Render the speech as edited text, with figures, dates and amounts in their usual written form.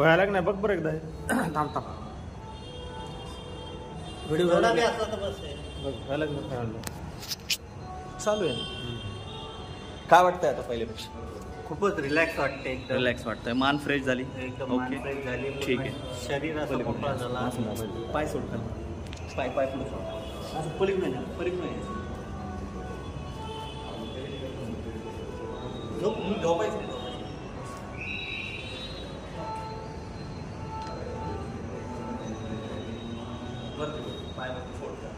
व्हायला नाही बघ बरं एकदा थांब थांब व्हिडिओ थोडा बी असला तर बस आहे. बघ व्हायला चालू आहे. काय वाटतंय आता पहिल्यापेक्षा? खूपच रिलॅक्स वाटते एकदम. रिलॅक्स वाटतंय, मान फ्रेश झाली. एकदम ओके. मान फ्रेश झाली. ठीक आहे. शरीर असं मोकळा झाला. पाय सोडतात, पाय पाय पुढे सोड. असं पलीकडे नाही, पलीकडे नाही. झोपायचं नाही. पाय सोडतात.